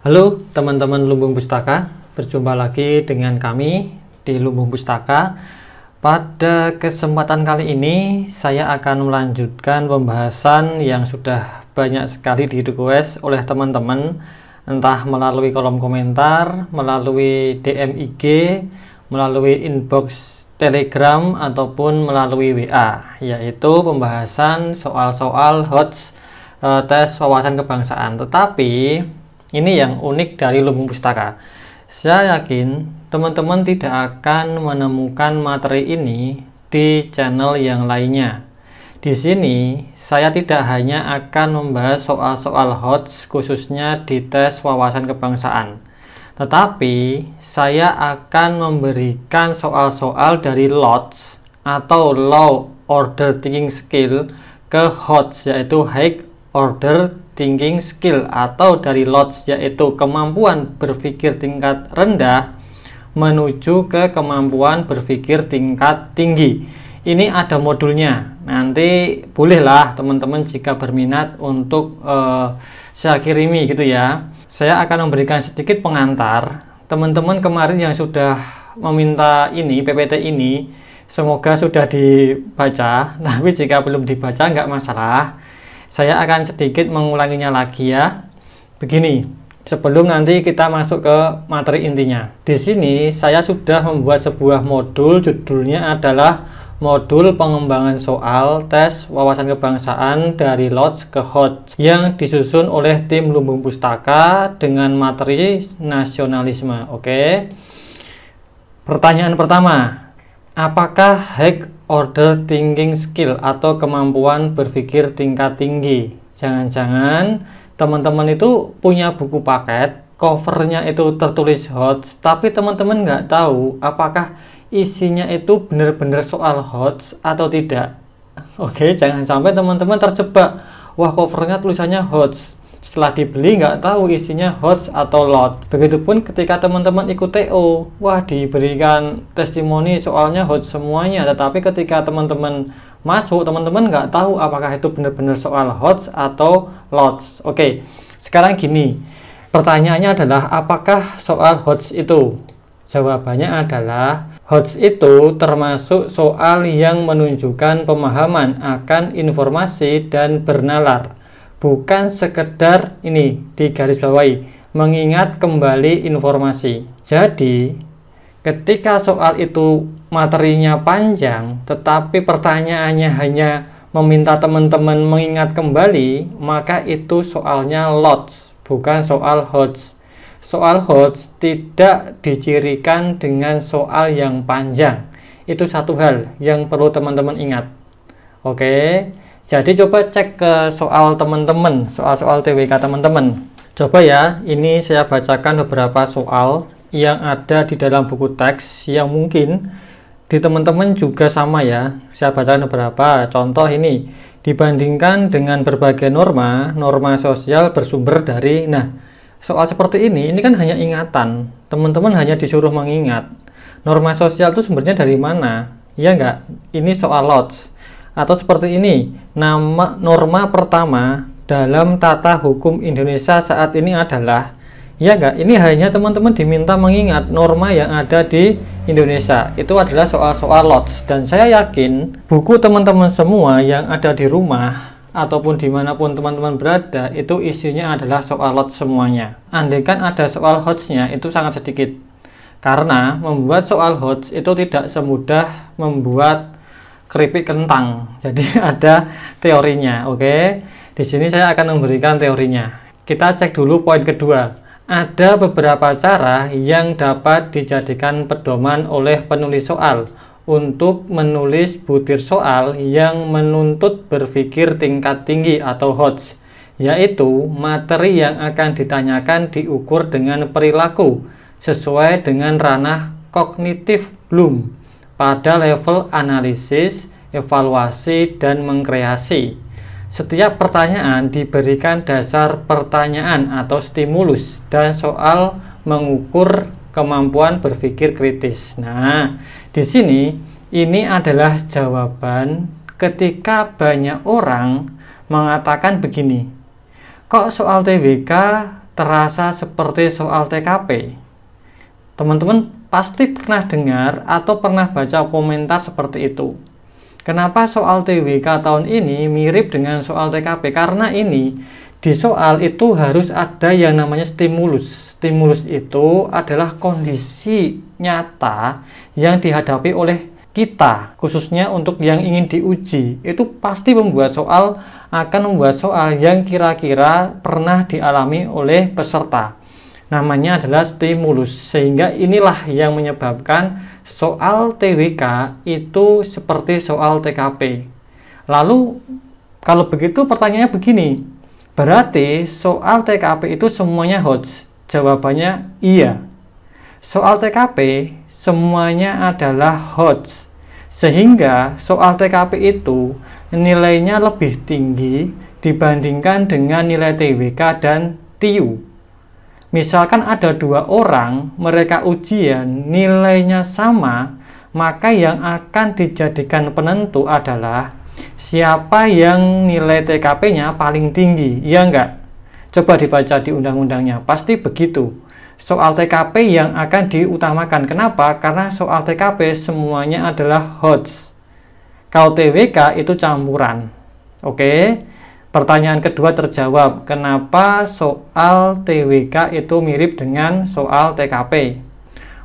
Halo teman-teman Lumbung Pustaka, berjumpa lagi dengan kami di Lumbung Pustaka. Pada kesempatan kali ini saya akan melanjutkan pembahasan yang sudah banyak sekali di request oleh teman-teman, entah melalui kolom komentar, melalui DM IG, melalui inbox Telegram ataupun melalui WA, yaitu pembahasan soal-soal HOTS tes wawasan kebangsaan. Tetapi ini yang unik dari Lumbung Pustaka. Saya yakin teman-teman tidak akan menemukan materi ini di channel yang lainnya. Di sini saya tidak hanya akan membahas soal-soal HOTS khususnya di tes wawasan kebangsaan, tetapi saya akan memberikan soal-soal dari LOTS atau Low Order Thinking Skill ke HOTS, yaitu High Order Thinking Skill, atau dari LOTS yaitu kemampuan berpikir tingkat rendah menuju ke kemampuan berpikir tingkat tinggi. Ini ada modulnya, nanti bolehlah teman-teman jika berminat untuk saya kirimi gitu ya. Saya akan memberikan sedikit pengantar. Teman-teman kemarin yang sudah meminta ini PPT ini semoga sudah dibaca, tapi jika belum dibaca nggak masalah, saya akan sedikit mengulanginya lagi ya. Begini, sebelum nanti kita masuk ke materi intinya. Di sini saya sudah membuat sebuah modul, judulnya adalah modul pengembangan soal tes wawasan kebangsaan dari LOTS ke HOTS, yang disusun oleh tim Lumbung Pustaka dengan materi nasionalisme. Oke. Pertanyaan pertama, apakah High Order Thinking Skill atau kemampuan berpikir tingkat tinggi? Jangan-jangan teman-teman itu punya buku paket, covernya itu tertulis HOTS, tapi teman-teman nggak tahu apakah isinya itu benar-benar soal HOTS atau tidak. Oke, jangan sampai teman-teman terjebak, wah covernya tulisannya HOTS, setelah dibeli nggak tahu isinya HOTS atau LOTS. Begitupun ketika teman-teman ikut TO, wah diberikan testimoni soalnya HOTS semuanya, tetapi ketika teman-teman masuk, teman-teman nggak tahu apakah itu benar-benar soal HOTS atau LOTS. Oke, sekarang gini, pertanyaannya adalah apakah soal HOTS itu? Jawabannya adalah HOTS itu termasuk soal yang menunjukkan pemahaman akan informasi dan bernalar, bukan sekedar ini digarisbawahi mengingat kembali informasi. Jadi ketika soal itu materinya panjang tetapi pertanyaannya hanya meminta teman-teman mengingat kembali, maka itu soalnya LOTS, bukan soal HOTS. Soal HOTS tidak dicirikan dengan soal yang panjang. Itu satu hal yang perlu teman-teman ingat. Oke, jadi coba cek ke soal teman-teman, soal-soal TWK teman-teman. Coba ya, ini saya bacakan beberapa soal yang ada di dalam buku teks yang mungkin di teman-teman juga sama ya. Saya bacakan beberapa contoh ini. Dibandingkan dengan berbagai norma sosial bersumber dari, soal seperti ini kan hanya ingatan, teman-teman hanya disuruh mengingat. Norma sosial itu sumbernya dari mana? Ya enggak? Ini soal LOTS. Atau seperti ini, norma pertama dalam tata hukum Indonesia saat ini adalah, ya enggak? Ini hanya teman-teman diminta mengingat norma yang ada di Indonesia. Itu adalah soal-soal LOTS. Dan saya yakin buku teman-teman semua yang ada di rumah ataupun dimanapun teman-teman berada, itu isinya adalah soal LOTS semuanya. Andaikan ada soal HOTS-nya, itu sangat sedikit. Karena membuat soal HOTS itu tidak semudah membuat keripik kentang. Jadi ada teorinya, oke? Di sini saya akan memberikan teorinya. Kita cek dulu poin kedua. Ada beberapa cara yang dapat dijadikan pedoman oleh penulis soal untuk menulis butir soal yang menuntut berpikir tingkat tinggi atau HOTS, yaitu materi yang akan ditanyakan diukur dengan perilaku sesuai dengan ranah kognitif Bloom pada level analisis, evaluasi, dan mengkreasi. Setiap pertanyaan diberikan dasar pertanyaan atau stimulus, dan soal mengukur kemampuan berpikir kritis. Nah, di sini ini adalah jawaban ketika banyak orang mengatakan begini, kok soal TWK terasa seperti soal TKP? Teman-teman pasti pernah dengar atau pernah baca komentar seperti itu. Kenapa soal TWK tahun ini mirip dengan soal TKP? Karena ini di soal itu harus ada yang namanya stimulus. Stimulus itu adalah kondisi nyata yang dihadapi oleh kita, khususnya untuk yang ingin diuji. Itu pasti akan membuat soal yang kira-kira pernah dialami oleh peserta. Namanya adalah stimulus, sehingga inilah yang menyebabkan soal TWK itu seperti soal TKP. Lalu kalau begitu pertanyaannya begini, berarti soal TKP itu semuanya HOTS? Jawabannya iya. Soal TKP semuanya adalah HOTS, sehingga soal TKP itu nilainya lebih tinggi dibandingkan dengan nilai TWK dan TIU. Misalkan ada 2 orang, mereka ujian nilainya sama, maka yang akan dijadikan penentu adalah siapa yang nilai TKP-nya paling tinggi, ya enggak? Coba dibaca di undang-undangnya, pasti begitu. Soal TKP yang akan diutamakan. Kenapa? Karena soal TKP semuanya adalah HOTS. Kalau TWK itu campuran. Oke. Pertanyaan kedua terjawab, kenapa soal TWK itu mirip dengan soal TKP?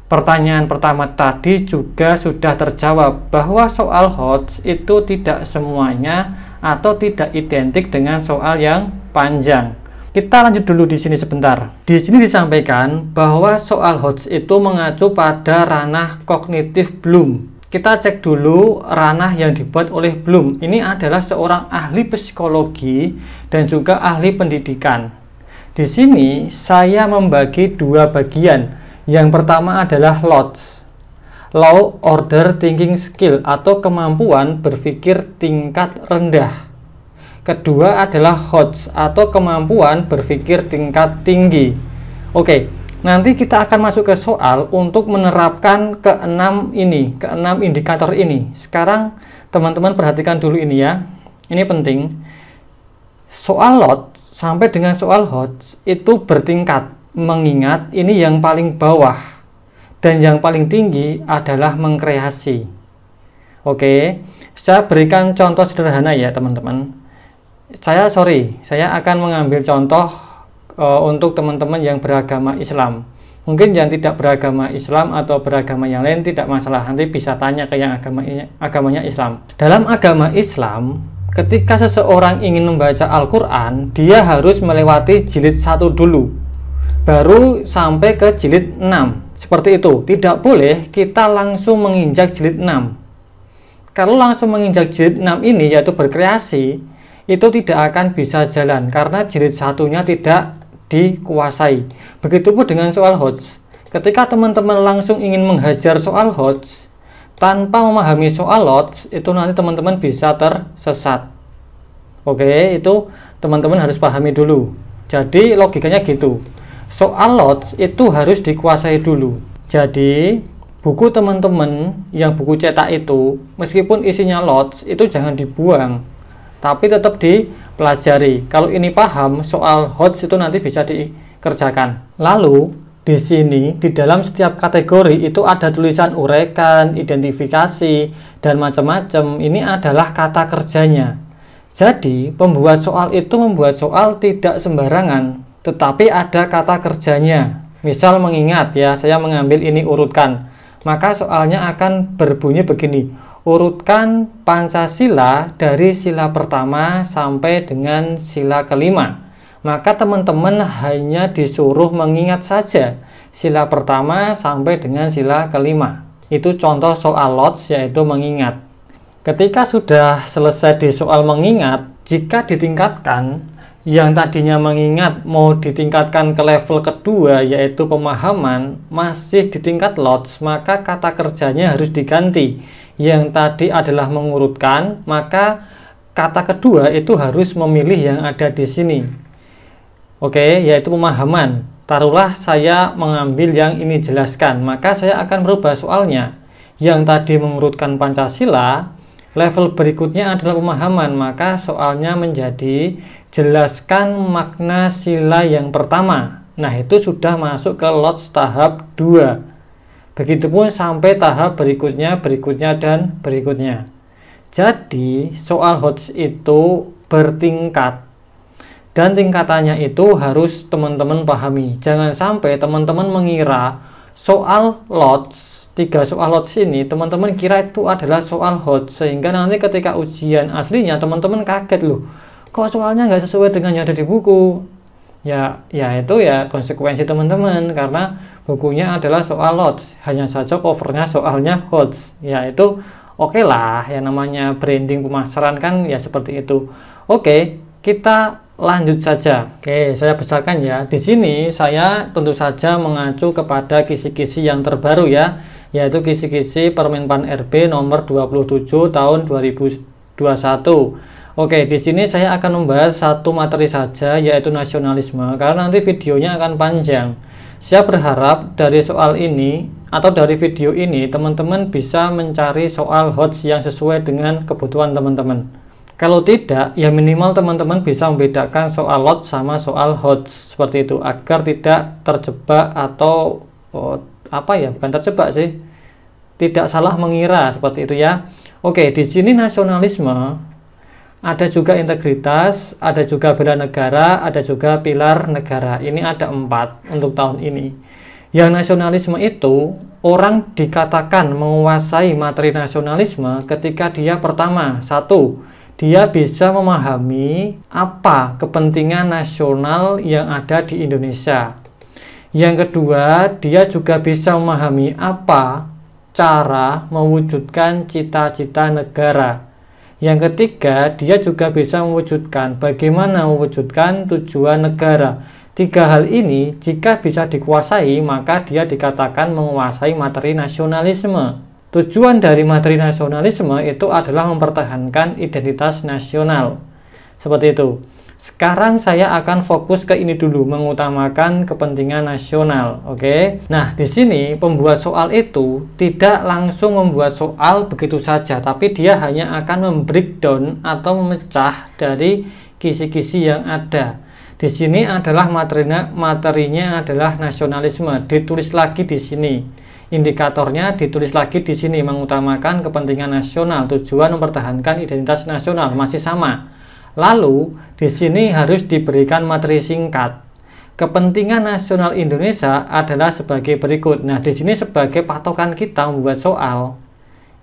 Pertanyaan pertama tadi juga sudah terjawab, bahwa soal HOTS itu tidak semuanya atau tidak identik dengan soal yang panjang. Kita lanjut dulu di sini sebentar. Di sini disampaikan bahwa soal HOTS itu mengacu pada ranah kognitif Bloom. Kita cek dulu ranah yang dibuat oleh Bloom. Ini adalah seorang ahli psikologi dan juga ahli pendidikan. Di sini saya membagi 2 bagian. Yang pertama adalah LOTS, Low Order Thinking Skill, atau kemampuan berpikir tingkat rendah. Kedua adalah HOTS, atau kemampuan berpikir tingkat tinggi. Oke. Nanti kita akan masuk ke soal untuk menerapkan keenam indikator ini. Sekarang teman-teman perhatikan dulu ini ya. Ini penting. Soal LOT sampai dengan soal HOTS itu bertingkat. Mengingat ini yang paling bawah. Dan yang paling tinggi adalah mengkreasi. Oke. Saya berikan contoh sederhana ya teman-teman. Saya akan mengambil contoh untuk teman-teman yang beragama Islam. Mungkin yang tidak beragama Islam atau beragama yang lain tidak masalah, nanti bisa tanya ke yang agamanya Islam. Dalam agama Islam, ketika seseorang ingin membaca Al-Quran, dia harus melewati jilid 1 dulu, baru sampai ke jilid 6. Seperti itu, tidak boleh kita langsung menginjak jilid 6. Kalau langsung menginjak jilid 6 ini, yaitu berkreasi, itu tidak akan bisa jalan karena jilid 1-nya tidak dikuasai. Begitupun dengan soal HOTS. Ketika teman-teman langsung ingin menghajar soal HOTS tanpa memahami soal LOTS, itu nanti teman-teman bisa tersesat. Oke, itu teman-teman harus pahami dulu. Jadi logikanya gitu. Soal LOTS itu harus dikuasai dulu. Jadi buku teman-teman yang buku cetak itu, meskipun isinya LOTS, itu jangan dibuang, tapi tetap dipelajari. Kalau ini paham, soal HOTS itu nanti bisa dikerjakan. Lalu di sini di dalam setiap kategori itu ada tulisan uraikan, identifikasi, dan macam-macam. Ini adalah kata kerjanya. Jadi pembuat soal itu membuat soal tidak sembarangan, tetapi ada kata kerjanya. Misal mengingat ya, saya mengambil ini urutkan, maka soalnya akan berbunyi begini: urutkan Pancasila dari sila pertama sampai dengan sila kelima. Maka teman-teman hanya disuruh mengingat saja sila pertama sampai dengan sila kelima. Itu contoh soal LOTS, yaitu mengingat. Ketika sudah selesai di soal mengingat, jika ditingkatkan, yang tadinya mengingat mau ditingkatkan ke level kedua, yaitu pemahaman, masih di tingkat LOTS, maka kata kerjanya harus diganti. Yang tadi adalah mengurutkan, maka kata kedua itu harus memilih yang ada di sini. Oke, yaitu pemahaman. Taruhlah saya mengambil yang ini jelaskan, maka saya akan merubah soalnya. Yang tadi mengurutkan Pancasila, level berikutnya adalah pemahaman, maka soalnya menjadi jelaskan makna sila yang pertama. Nah, itu sudah masuk ke LOTS tahap 2. Begitupun sampai tahap berikutnya, dan berikutnya. Jadi, soal HOTS itu bertingkat. Dan tingkatannya itu harus teman-teman pahami. Jangan sampai teman-teman mengira soal LOTS, 3 soal LOTS ini, teman-teman kira itu adalah soal HOTS. Sehingga nanti ketika ujian aslinya, teman-teman kaget loh. Kok soalnya nggak sesuai dengan yang ada di buku? Ya itu ya konsekuensi teman-teman. Karena bukunya adalah soal LOTS. Hanya saja covernya soalnya HOTS. Ya itu oke lah. Yang namanya branding pemasaran kan ya seperti itu. Oke, kita lanjut saja. Oke, saya besarkan ya. Di sini saya tentu saja mengacu kepada kisi-kisi yang terbaru ya, yaitu kisi-kisi Permenpan RB nomor 27 tahun 2021. Oke, di sini saya akan membahas satu materi saja, yaitu nasionalisme, karena nanti videonya akan panjang. Saya berharap dari soal ini atau dari video ini teman-teman bisa mencari soal HOTS yang sesuai dengan kebutuhan teman-teman. Kalau tidak, ya minimal teman-teman bisa membedakan soal LOTS sama soal HOTS seperti itu, agar tidak terjebak atau bukan terjebak sih, tidak salah mengira seperti itu ya. Oke, di sini nasionalisme, ada juga integritas, ada juga bela negara, ada juga pilar negara. Ini ada 4 untuk tahun ini. Yang nasionalisme itu, orang dikatakan menguasai materi nasionalisme ketika dia pertama, 1, dia bisa memahami apa kepentingan nasional yang ada di Indonesia. Yang kedua, dia juga bisa memahami apa cara mewujudkan cita-cita negara. Yang ketiga, dia juga bisa mewujudkan bagaimana mewujudkan tujuan negara. 3 hal ini jika bisa dikuasai, maka dia dikatakan menguasai materi nasionalisme. Tujuan dari materi nasionalisme itu adalah mempertahankan identitas nasional. Seperti itu. Sekarang saya akan fokus ke ini dulu, mengutamakan kepentingan nasional. Oke. Nah, di sini pembuat soal itu tidak langsung membuat soal begitu saja, tapi dia hanya akan membreakdown atau memecah dari kisi-kisi yang ada. Di sini adalah materinya adalah nasionalisme, ditulis lagi di sini. Indikatornya ditulis lagi di sini, mengutamakan kepentingan nasional, tujuan mempertahankan identitas nasional, masih sama. Lalu di sini harus diberikan materi singkat. Kepentingan nasional Indonesia adalah sebagai berikut. Nah, di sini sebagai patokan kita membuat soal.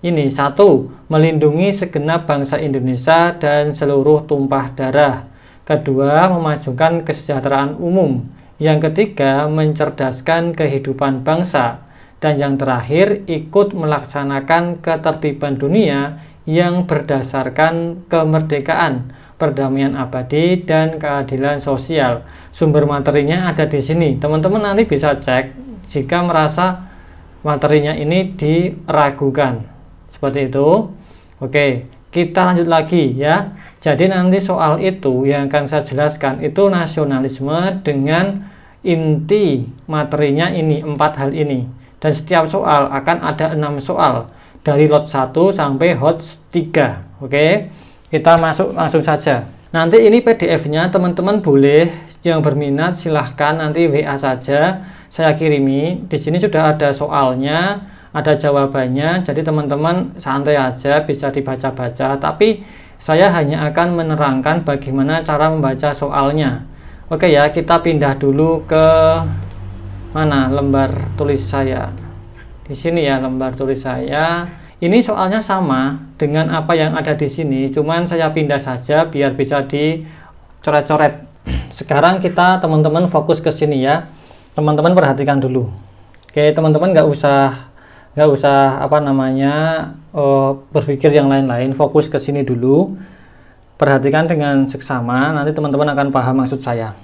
Ini 1, melindungi segenap bangsa Indonesia dan seluruh tumpah darah. Kedua, memajukan kesejahteraan umum. Yang ketiga, mencerdaskan kehidupan bangsa. Dan yang terakhir, ikut melaksanakan ketertiban dunia yang berdasarkan kemerdekaan, perdamaian abadi, dan keadilan sosial. Sumber materinya ada di sini. Teman-teman nanti bisa cek jika merasa materinya ini diragukan. Seperti itu. Oke, kita lanjut lagi ya. Jadi nanti soal itu yang akan saya jelaskan itu nasionalisme dengan inti materinya ini, 4 hal ini. Dan setiap soal akan ada 6 soal dari lot 1 sampai HOTS 3. Oke, kita masuk langsung saja. Nanti ini PDF-nya teman-teman boleh yang berminat silahkan nanti WA saja, saya kirimi. Di sini sudah ada soalnya, ada jawabannya, jadi teman-teman santai aja bisa dibaca-baca. Tapi saya hanya akan menerangkan bagaimana cara membaca soalnya. Oke ya, kita pindah dulu ke mana lembar tulis saya. Di sini ya lembar tulis saya. Ini soalnya sama dengan apa yang ada di sini, cuman saya pindah saja biar bisa dicoret-coret. Sekarang kita teman-teman fokus ke sini ya. Teman-teman perhatikan dulu. Oke, teman-teman nggak usah berpikir yang lain-lain, fokus ke sini dulu. Perhatikan dengan seksama, nanti teman-teman akan paham maksud saya.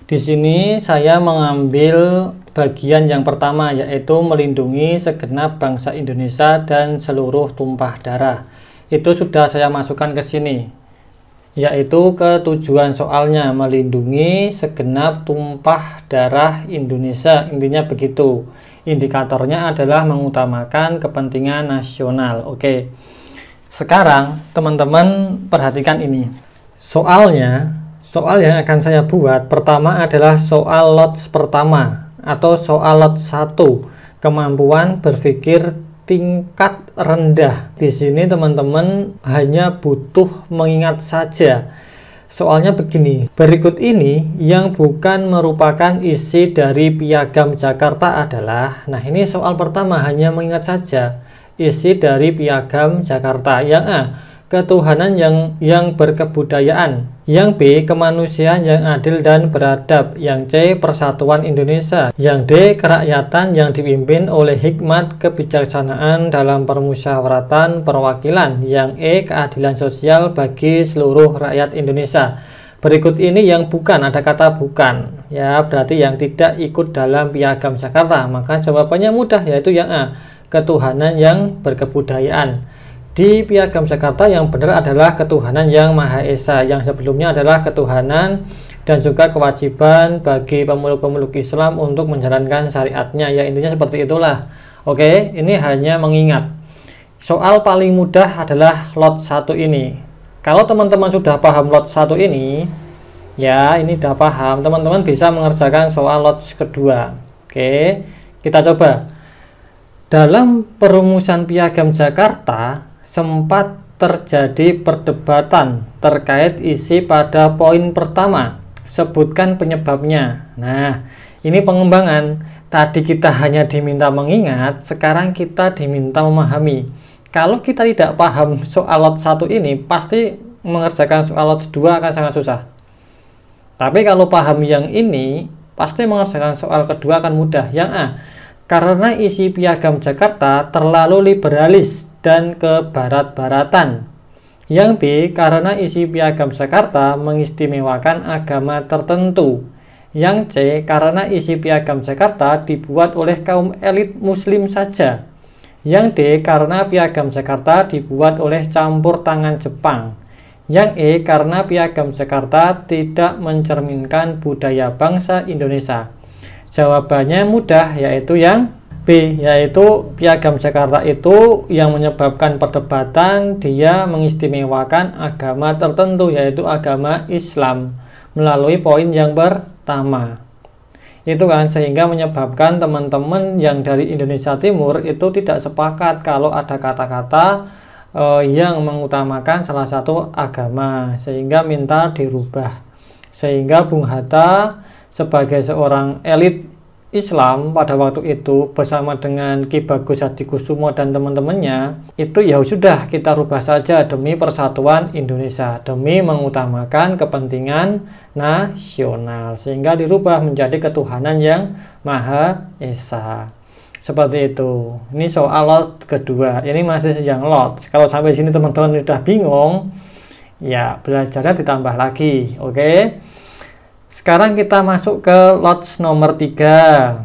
Di sini saya mengambil bagian yang pertama, yaitu melindungi segenap bangsa Indonesia dan seluruh tumpah darah. Itu sudah saya masukkan ke sini, yaitu ke tujuan soalnya, melindungi segenap tumpah darah Indonesia. Intinya begitu. Indikatornya adalah mengutamakan kepentingan nasional. Oke. Sekarang teman-teman perhatikan ini. Soalnya soal yang akan saya buat pertama adalah soal lots pertama atau soal lot 1, kemampuan berpikir tingkat rendah. Di sini teman-teman hanya butuh mengingat saja. Soalnya begini, berikut ini yang bukan merupakan isi dari Piagam Jakarta adalah, nah ini soal pertama hanya mengingat saja isi dari Piagam Jakarta. Yang A, ketuhanan yang berkebudayaan. Yang B, kemanusiaan yang adil dan beradab. Yang C, persatuan Indonesia. Yang D, kerakyatan yang dipimpin oleh hikmat kebijaksanaan dalam permusyawaratan perwakilan. Yang E, keadilan sosial bagi seluruh rakyat Indonesia. Berikut ini yang bukan, ada kata bukan ya, berarti yang tidak ikut dalam Piagam Jakarta. Maka jawabannya mudah, yaitu yang A, ketuhanan yang berkebudayaan. Di Piagam Jakarta yang benar adalah ketuhanan yang Maha Esa, yang sebelumnya adalah ketuhanan dan juga kewajiban bagi pemeluk-pemeluk Islam untuk menjalankan syariatnya. Ya intinya seperti itulah. Oke, ini hanya mengingat. Soal paling mudah adalah lot 1 ini. Kalau teman-teman sudah paham lot 1 ini, ya ini sudah paham, teman-teman bisa mengerjakan soal lot kedua. Oke, kita coba. Dalam perumusan Piagam Jakarta sempat terjadi perdebatan terkait isi pada poin pertama. Sebutkan penyebabnya. Nah, ini pengembangan. Tadi kita hanya diminta mengingat, sekarang kita diminta memahami. Kalau kita tidak paham soal lot 1 ini, pasti mengerjakan soal lot 2 akan sangat susah. Tapi kalau paham yang ini, pasti mengerjakan soal kedua akan mudah. Yang A, karena isi Piagam Jakarta terlalu liberalis dan kebarat-baratan. Yang B, karena isi Piagam Jakarta mengistimewakan agama tertentu. Yang C, karena isi Piagam Jakarta dibuat oleh kaum elit muslim saja. Yang D, karena Piagam Jakarta dibuat oleh campur tangan Jepang. Yang E, karena Piagam Jakarta tidak mencerminkan budaya bangsa Indonesia. Jawabannya mudah, yaitu yang B, yaitu Piagam Jakarta itu yang menyebabkan perdebatan, dia mengistimewakan agama tertentu, yaitu agama Islam, melalui poin yang pertama. Itu kan, sehingga menyebabkan teman-teman yang dari Indonesia Timur itu tidak sepakat kalau ada kata-kata yang mengutamakan salah satu agama, sehingga minta dirubah. Sehingga Bung Hatta sebagai seorang elit Islam pada waktu itu bersama dengan Ki Bagus Hadikusumo dan teman-temannya, itu ya sudah kita rubah saja demi persatuan Indonesia, demi mengutamakan kepentingan nasional, sehingga dirubah menjadi ketuhanan yang Maha Esa. Seperti itu. Ini soal lot kedua. Ini masih yang lot. Kalau sampai sini teman-teman sudah bingung, ya belajarnya ditambah lagi. Oke. Sekarang kita masuk ke lots nomor 3,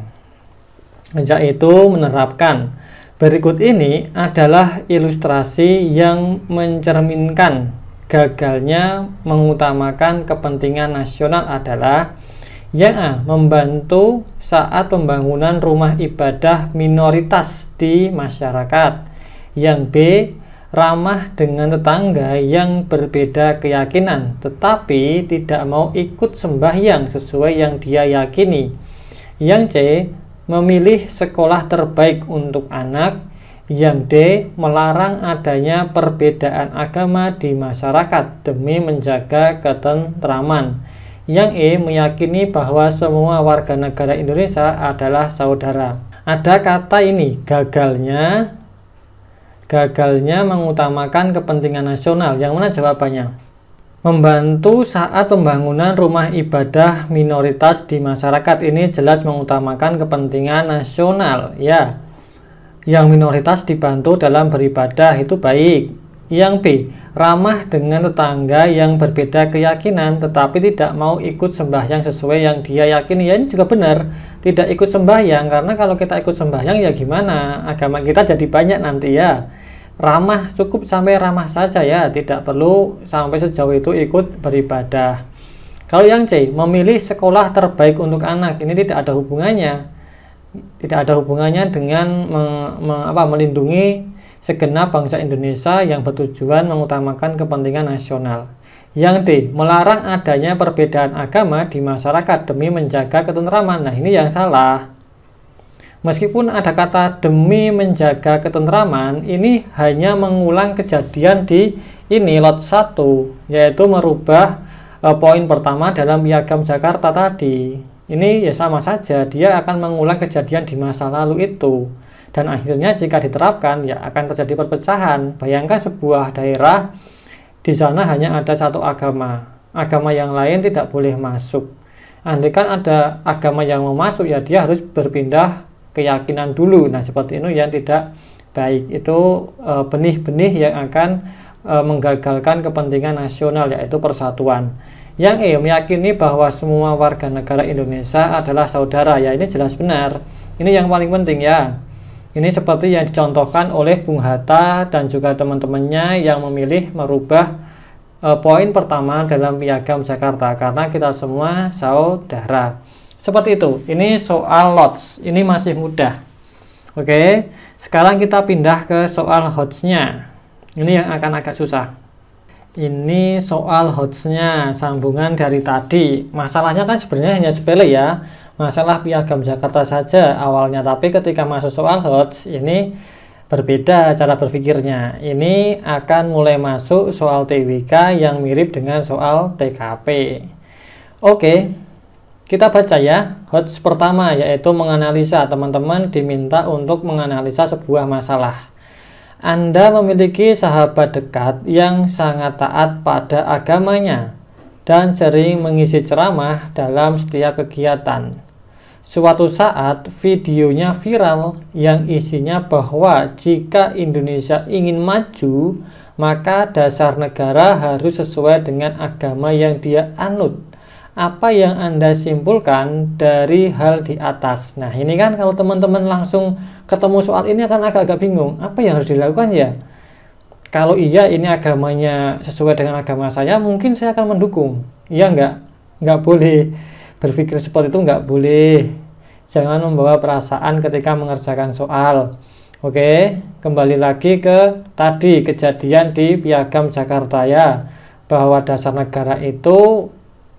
yaitu menerapkan. Berikut ini adalah ilustrasi yang mencerminkan gagalnya mengutamakan kepentingan nasional adalah yang A, membantu saat pembangunan rumah ibadah minoritas di masyarakat. Yang B, ramah dengan tetangga yang berbeda keyakinan tetapi tidak mau ikut sembahyang sesuai yang dia yakini. Yang C, memilih sekolah terbaik untuk anak. Yang D, melarang adanya perbedaan agama di masyarakat demi menjaga ketentraman. Yang E, meyakini bahwa semua warga negara Indonesia adalah saudara. Ada kata ini, gagalnya mengutamakan kepentingan nasional. Yang mana jawabannya? Membantu saat pembangunan rumah ibadah minoritas di masyarakat, ini jelas mengutamakan kepentingan nasional ya. Yang minoritas dibantu dalam beribadah, itu baik. Yang B, ramah dengan tetangga yang berbeda keyakinan tetapi tidak mau ikut sembahyang sesuai yang dia yakini. Ya ini juga benar, tidak ikut sembahyang, karena kalau kita ikut sembahyang ya gimana, agama kita jadi banyak nanti ya. Ramah, cukup sampai ramah saja ya, tidak perlu sampai sejauh itu ikut beribadah. Kalau yang C, memilih sekolah terbaik untuk anak, ini tidak ada hubungannya, dengan melindungi segenap bangsa Indonesia yang bertujuan mengutamakan kepentingan nasional. Yang D, melarang adanya perbedaan agama di masyarakat demi menjaga ketentraman. Nah, ini yang salah. Meskipun ada kata demi menjaga ketentraman, ini hanya mengulang kejadian di ini lot 1, yaitu merubah poin pertama dalam Piagam Jakarta tadi. Ini ya sama saja, dia akan mengulang kejadian di masa lalu itu. Dan akhirnya jika diterapkan, ya akan terjadi perpecahan. Bayangkan sebuah daerah, di sana hanya ada satu agama yang lain tidak boleh masuk. Andai kan ada agama yang mau masuk, ya dia harus berpindah keyakinan dulu. Nah, seperti itu yang tidak baik. Itu benih-benih yang akan menggagalkan kepentingan nasional, yaitu persatuan. Yang E, meyakini bahwa semua warga negara Indonesia adalah saudara. Ya, ini jelas benar. Ini yang paling penting ya. Ini seperti yang dicontohkan oleh Bung Hatta dan juga teman-temannya yang memilih merubah poin pertama dalam Piagam Jakarta, karena kita semua saudara. Seperti itu. Ini soal lots. Ini masih mudah. Oke, sekarang kita pindah ke soal HOTS-nya. Ini yang akan agak susah. Ini soal HOTS-nya, sambungan dari tadi. Masalahnya kan sebenarnya hanya sepele ya. Masalah Piagam Jakarta saja awalnya, tapi ketika masuk soal HOTS ini berbeda cara berpikirnya. Ini akan mulai masuk soal TWK yang mirip dengan soal TKP. Oke, kita baca ya. HOTS pertama yaitu menganalisa. Teman-teman diminta untuk menganalisa sebuah masalah. Anda memiliki sahabat dekat yang sangat taat pada agamanya dan sering mengisi ceramah dalam setiap kegiatan. Suatu saat videonya viral yang isinya bahwa jika Indonesia ingin maju, maka dasar negara harus sesuai dengan agama yang dia anut. Apa yang Anda simpulkan dari hal di atas? Nah, ini kan kalau teman-teman langsung ketemu soal ini akan agak-agak bingung. Apa yang harus dilakukan ya? Kalau iya ini agamanya sesuai dengan agama saya, mungkin saya akan mendukung. Iya nggak boleh berpikir seperti itu, nggak boleh. Jangan membawa perasaan ketika mengerjakan soal. Oke, kembali lagi ke tadi kejadian di Piagam Jakarta ya, bahwa dasar negara itu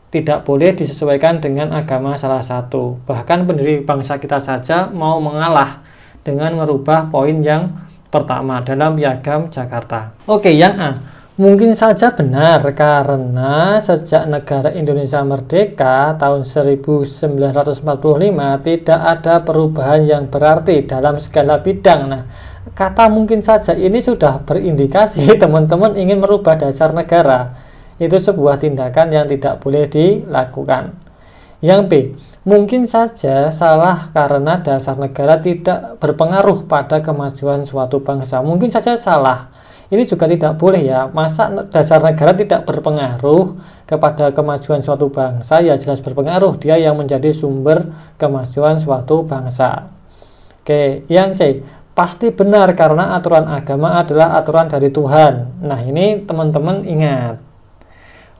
tidak boleh disesuaikan dengan agama salah satu. Bahkan pendiri bangsa kita saja mau mengalah dengan merubah poin yang pertama dalam Piagam Jakarta. Oke, yang A. Mungkin saja benar karena sejak negara Indonesia merdeka tahun 1945 tidak ada perubahan yang berarti dalam segala bidang. Nah, kata mungkin saja ini sudah berindikasi teman-teman ingin merubah dasar negara. Itu sebuah tindakan yang tidak boleh dilakukan. Yang B. Mungkin saja salah karena dasar negara tidak berpengaruh pada kemajuan suatu bangsa. Mungkin saja salah. Ini juga tidak boleh ya. Masa dasar negara tidak berpengaruh kepada kemajuan suatu bangsa? Ya jelas berpengaruh. Dia yang menjadi sumber kemajuan suatu bangsa. Oke, yang C. Pasti benar karena aturan agama adalah aturan dari Tuhan. Nah, ini teman-teman ingat.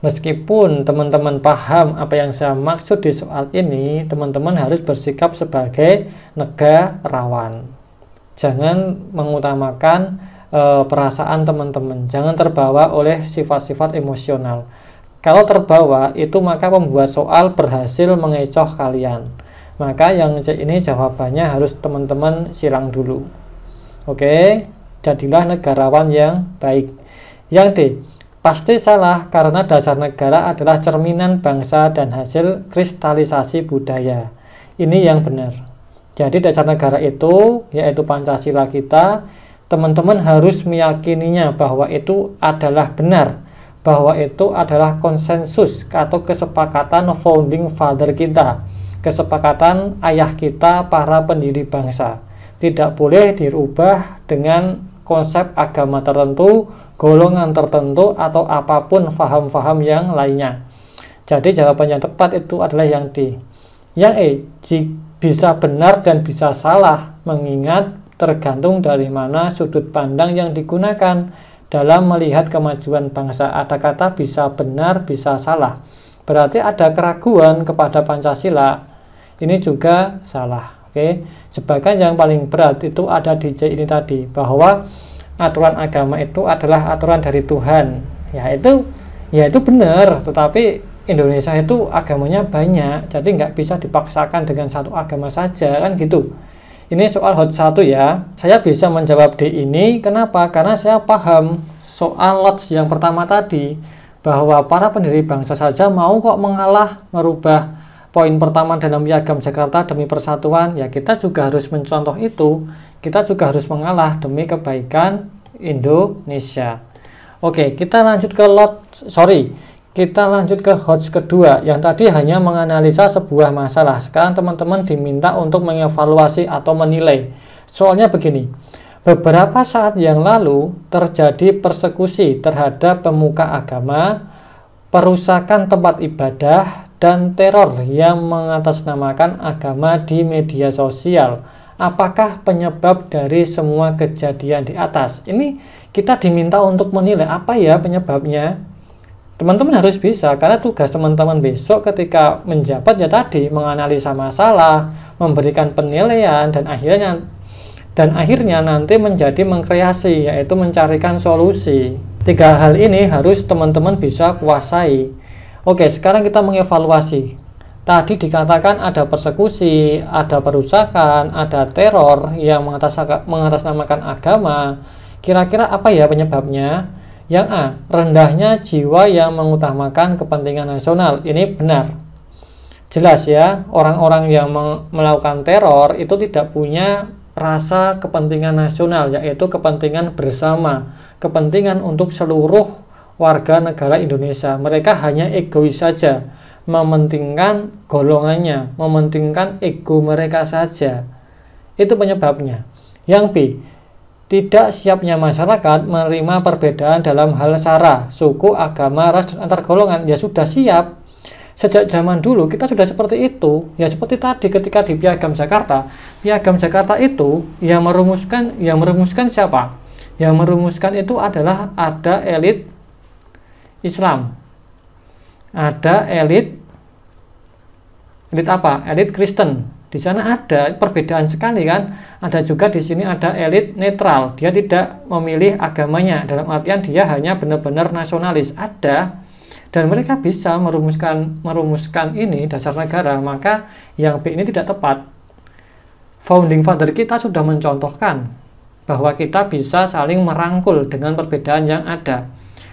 Meskipun teman-teman paham apa yang saya maksud di soal ini, teman-teman harus bersikap sebagai negarawan. Jangan mengutamakan perasaan teman-teman. Jangan terbawa oleh sifat-sifat emosional. Kalau terbawa itu maka pembuat soal berhasil mengecoh kalian. Maka yang C ini jawabannya harus teman-teman silang dulu. Oke, jadilah negarawan yang baik. Yang D. Pasti salah karena dasar negara adalah cerminan bangsa dan hasil kristalisasi budaya. Ini yang benar. Jadi dasar negara itu yaitu Pancasila kita, teman-teman harus meyakininya bahwa itu adalah benar, bahwa itu adalah konsensus atau kesepakatan founding father kita, kesepakatan ayah kita para pendiri bangsa. Tidak boleh dirubah dengan konsep agama tertentu, golongan tertentu, atau apapun faham-faham yang lainnya. Jadi jawaban yang tepat itu adalah yang D. Yang E, bisa benar dan bisa salah, mengingat tergantung dari mana sudut pandang yang digunakan dalam melihat kemajuan bangsa. Ada kata bisa benar, bisa salah. Berarti ada keraguan kepada Pancasila. Ini juga salah. Oke, jebakan yang paling berat itu ada di C ini tadi, bahwa aturan agama itu adalah aturan dari Tuhan. Ya, itu Ya itu benar, tetapi Indonesia itu agamanya banyak, jadi nggak bisa dipaksakan dengan satu agama saja, kan gitu. Ini soal hot 1 ya. Saya bisa menjawab D ini, kenapa? Karena saya paham soal lots yang pertama tadi, bahwa para pendiri bangsa saja mau kok mengalah merubah poin pertama dalam Piagam Jakarta demi persatuan. Ya kita juga harus mencontoh itu, kita juga harus mengalah demi kebaikan Indonesia. Oke, kita lanjut ke kita lanjut ke HOTS kedua, yang tadi hanya menganalisa sebuah masalah. Sekarang teman-teman diminta untuk mengevaluasi atau menilai. Soalnya begini, beberapa saat yang lalu terjadi persekusi terhadap pemuka agama, perusakan tempat ibadah, dan teror yang mengatasnamakan agama di media sosial. Apakah penyebab dari semua kejadian di atas? Ini kita diminta untuk menilai apa ya penyebabnya. Teman-teman harus bisa, karena tugas teman-teman besok ketika menjabat ya tadi menganalisa masalah, memberikan penilaian, dan akhirnya nanti menjadi mengkreasi, yaitu mencarikan solusi. 3 hal ini harus teman-teman bisa kuasai. Oke, sekarang kita mengevaluasi. Tadi dikatakan ada persekusi, ada perusakan, ada teror yang mengatasnamakan agama. Kira-kira apa ya penyebabnya? Yang A, rendahnya jiwa yang mengutamakan kepentingan nasional. Ini benar. Jelas ya, orang-orang yang melakukan teror itu tidak punya rasa kepentingan nasional, yaitu kepentingan bersama, kepentingan untuk seluruh warga negara Indonesia. Mereka hanya egois saja, mementingkan golongannya, mementingkan ego mereka saja. Itu penyebabnya. Yang B, tidak siapnya masyarakat menerima perbedaan dalam hal sara, suku, agama, ras, dan antar golongan. Ya sudah siap. Sejak zaman dulu kita sudah seperti itu. Ya seperti tadi ketika di Piagam Jakarta. Piagam Jakarta itu yang merumuskan siapa? Yang merumuskan itu adalah ada elit Islam. Ada elit apa? Elit Kristen. Di sana ada perbedaan sekali kan. Ada juga di sini ada elit netral. Dia tidak memilih agamanya. Dalam artian dia hanya benar-benar nasionalis. Ada. Dan mereka bisa merumuskan ini dasar negara. Maka yang B ini tidak tepat. Founding father kita sudah mencontohkan bahwa kita bisa saling merangkul dengan perbedaan yang ada.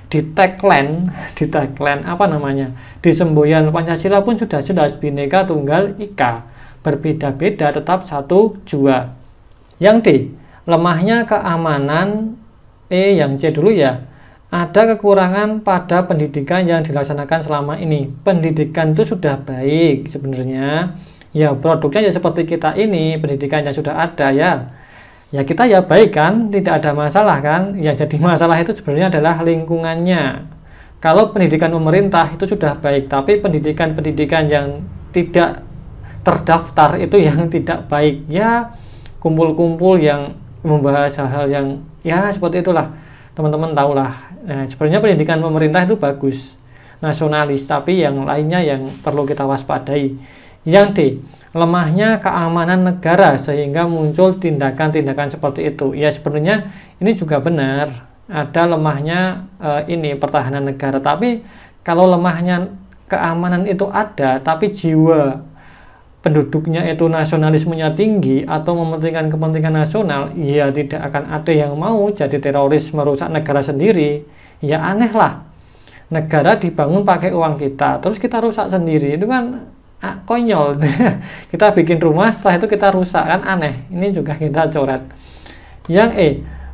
Di tagline apa namanya? Di semboyan Pancasila pun sudah jelas Bhinneka Tunggal Ika. Berbeda-beda tetap satu jua. Yang D, lemahnya keamanan. Yang C dulu ya. Ada kekurangan pada pendidikan yang dilaksanakan selama ini. Pendidikan itu sudah baik sebenarnya. Ya produknya ya seperti kita ini, pendidikan yang sudah ada ya. Ya kita ya baik kan, tidak ada masalah kan. Yang jadi masalah itu sebenarnya adalah lingkungannya. Kalau pendidikan pemerintah itu sudah baik, tapi pendidikan yang tidak terdaftar itu yang tidak baik ya, kumpul-kumpul yang membahas hal-hal yang ya seperti itulah, teman-teman tahulah. Nah, sebenarnya pendidikan pemerintah itu bagus, nasionalis, tapi yang lainnya yang perlu kita waspadai. Yang D, lemahnya keamanan negara sehingga muncul tindakan-tindakan seperti itu. Ya sebenarnya ini juga benar, ada lemahnya ini pertahanan negara, tapi kalau lemahnya keamanan itu ada, tapi jiwa penduduknya itu nasionalismenya tinggi atau mementingkan kepentingan nasional, ya tidak akan ada yang mau jadi teroris merusak negara sendiri. Ya aneh lah, negara dibangun pakai uang kita, terus kita rusak sendiri, itu kan konyol. Kita bikin rumah, setelah itu kita rusak, kan aneh. Ini juga kita coret. Yang E,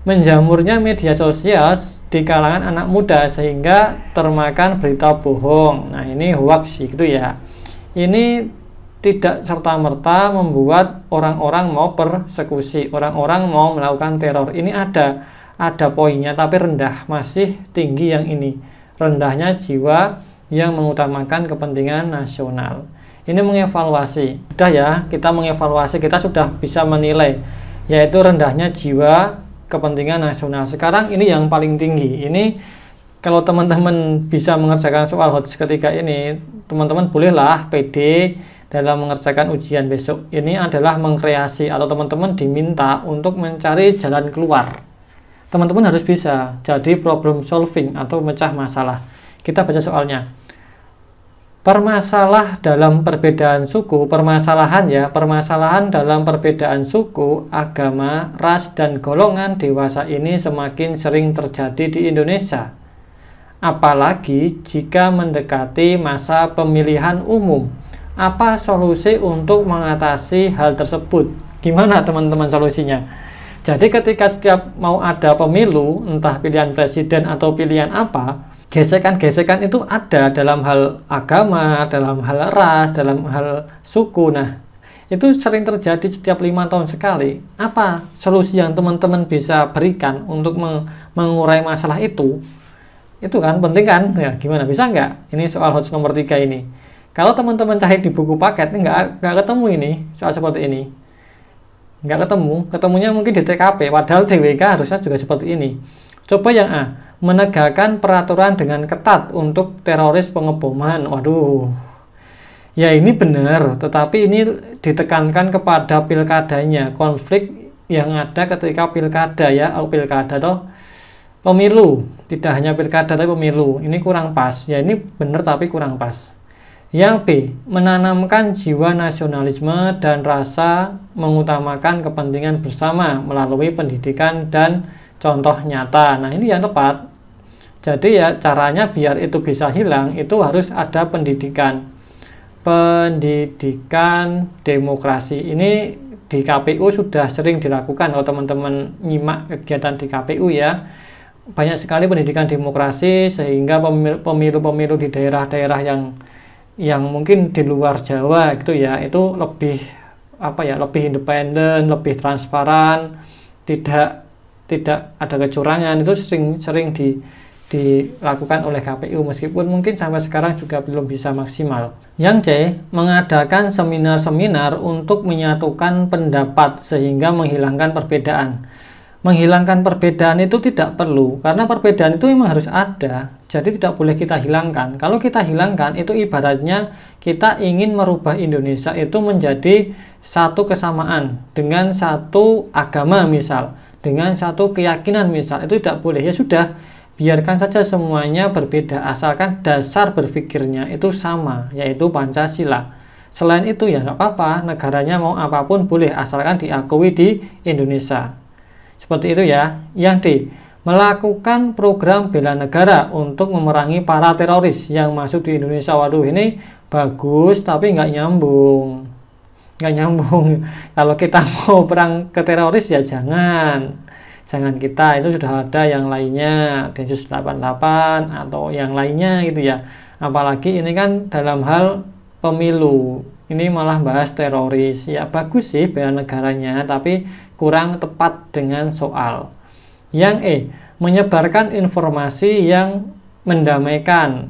menjamurnya media sosial di kalangan anak muda sehingga termakan berita bohong. Nah ini hoax gitu ya. Ini tidak serta-merta membuat orang-orang mau persekusi, orang-orang mau melakukan teror. Ini ada poinnya, tapi rendah, masih tinggi yang ini. Rendahnya jiwa yang mengutamakan kepentingan nasional. Ini mengevaluasi. Sudah ya, kita mengevaluasi, kita sudah bisa menilai, yaitu rendahnya jiwa kepentingan nasional. Sekarang ini yang paling tinggi. Ini kalau teman-teman bisa mengerjakan soal HOTS ketika ini, teman-teman bolehlah pede dalam mengerjakan ujian besok. Ini adalah mengkreasi, atau teman-teman diminta untuk mencari jalan keluar. Teman-teman harus bisa jadi problem solving atau memecah masalah. Kita baca soalnya. Permasalahan dalam perbedaan suku, permasalahan dalam perbedaan suku, agama, ras, dan golongan dewasa ini semakin sering terjadi di Indonesia. Apalagi jika mendekati masa pemilihan umum. Apa solusi untuk mengatasi hal tersebut? Gimana teman-teman solusinya? Jadi ketika setiap mau ada pemilu, entah pilihan presiden atau pilihan apa, gesekan-gesekan itu ada dalam hal agama, dalam hal ras, dalam hal suku. Nah, itu sering terjadi setiap 5 tahun sekali. Apa solusi yang teman-teman bisa berikan untuk mengurai masalah itu? Itu kan penting kan? Ya, gimana? Bisa nggak? Ini soal HOTS nomor 3 ini. Kalau teman-teman cari di buku paket, nggak ketemu ini, soal seperti ini. Nggak ketemu. Ketemunya mungkin di TKP, padahal TWK harusnya juga seperti ini. Coba yang A. Menegakkan peraturan dengan ketat untuk teroris pengeboman. Waduh, ya ini benar, tetapi ini ditekankan kepada pilkadanya, konflik yang ada ketika pilkada ya, pilkada atau pemilu, tidak hanya pilkada tapi pemilu. Ini kurang pas, ya ini benar tapi kurang pas. Yang B, menanamkan jiwa nasionalisme dan rasa mengutamakan kepentingan bersama melalui pendidikan dan contoh nyata. Nah, ini yang tepat. Jadi ya caranya biar itu bisa hilang itu harus ada pendidikan demokrasi. Ini di KPU sudah sering dilakukan. Kalau teman-teman nyimak kegiatan di KPU ya, banyak sekali pendidikan demokrasi sehingga pemilu-pemilu di daerah-daerah yang mungkin di luar Jawa gitu ya, itu lebih lebih independen, lebih transparan, tidak ada kecurangan. Itu sering dilakukan oleh KPU, meskipun mungkin sampai sekarang juga belum bisa maksimal. Yang C, mengadakan seminar-seminar untuk menyatukan pendapat sehingga menghilangkan perbedaan. Menghilangkan perbedaan itu tidak perlu, karena perbedaan itu memang harus ada, jadi tidak boleh kita hilangkan. Kalau kita hilangkan, itu ibaratnya kita ingin merubah Indonesia itu menjadi satu kesamaan dengan satu agama misal, dengan satu keyakinan misal, itu tidak boleh. Ya sudah, biarkan saja semuanya berbeda, asalkan dasar berpikirnya itu sama, yaitu Pancasila. Selain itu ya nggak apa-apa, negaranya mau apapun boleh, asalkan diakui di Indonesia. Seperti itu ya. Yang D, melakukan program bela negara untuk memerangi para teroris yang masuk di Indonesia. Waduh, ini bagus tapi nggak nyambung. Kalau kita mau perang ke teroris ya jangan kita, itu sudah ada yang lainnya, Densus 88 atau yang lainnya gitu ya. Apalagi ini kan dalam hal pemilu, ini malah bahas teroris. Ya bagus sih bela negaranya, tapi kurang tepat dengan soal. Yang E, menyebarkan informasi yang mendamaikan